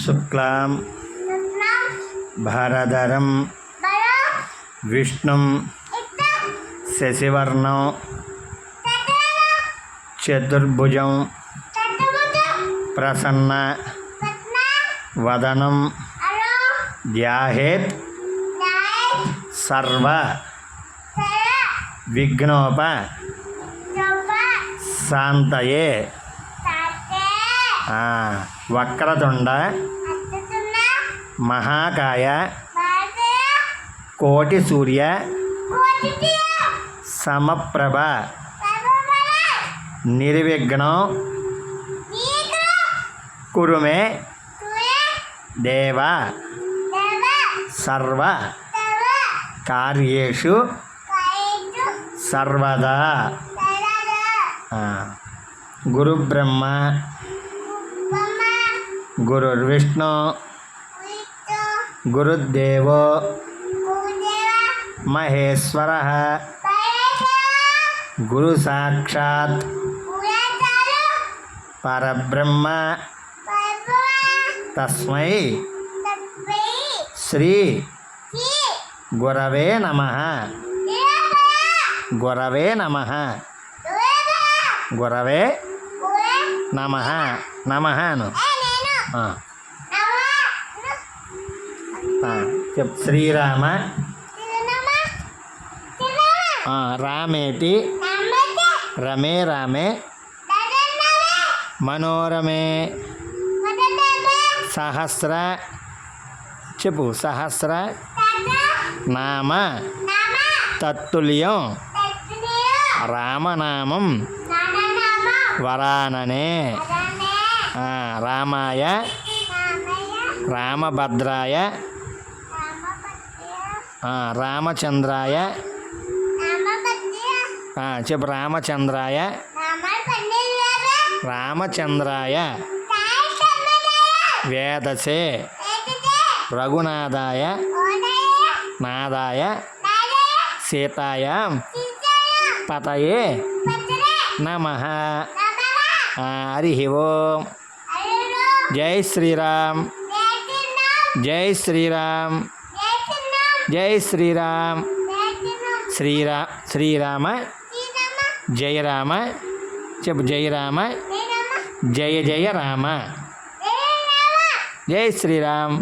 శుక్లాం భరధరం విష్ణుం శశివర్ణం చతుర్భుజం ప్రసన్న వదనం ధ్యాయేత్ సర్వ విఘ్నోప శాంతయే. వక్రతుండ మహాకాయ కోటి సూర్య సమప్రభ నిర్విఘ్నం కురు మే దేవ సర్వ కార్యేషు సర్వదా. గురుబ్రహ్మ గురుర్విష్ణు గురుదేవో మహేశ్వరః గురు సాక్షాత్ పరబ్రహ్మ తస్మై శ్రీ గురవే నమః. గురవే నమః. గురవే నమః. నమఃను చెప్. శ్రీరామ రామేతి రమే రామే మనోరమే సహస్ర చెప్పు. సహస్ర నామ తత్తుల్యం రామనామం వరాననే. రామాయ రామభద్రాయ రామచంద్రాయ చెప్పు. రామచంద్రాయ రామచంద్రాయ వేదసే రఘునాథాయ నాదాయ సీతాయ పతయే నమః. హరి ఓం. జై శ్రీరామ్. జై శ్రీరామ్. జై శ్రీరామ్. శ్రీరామ జయ రామ చెప్పు. జయ రామ జయ జయ రామ. జై శ్రీరామ్.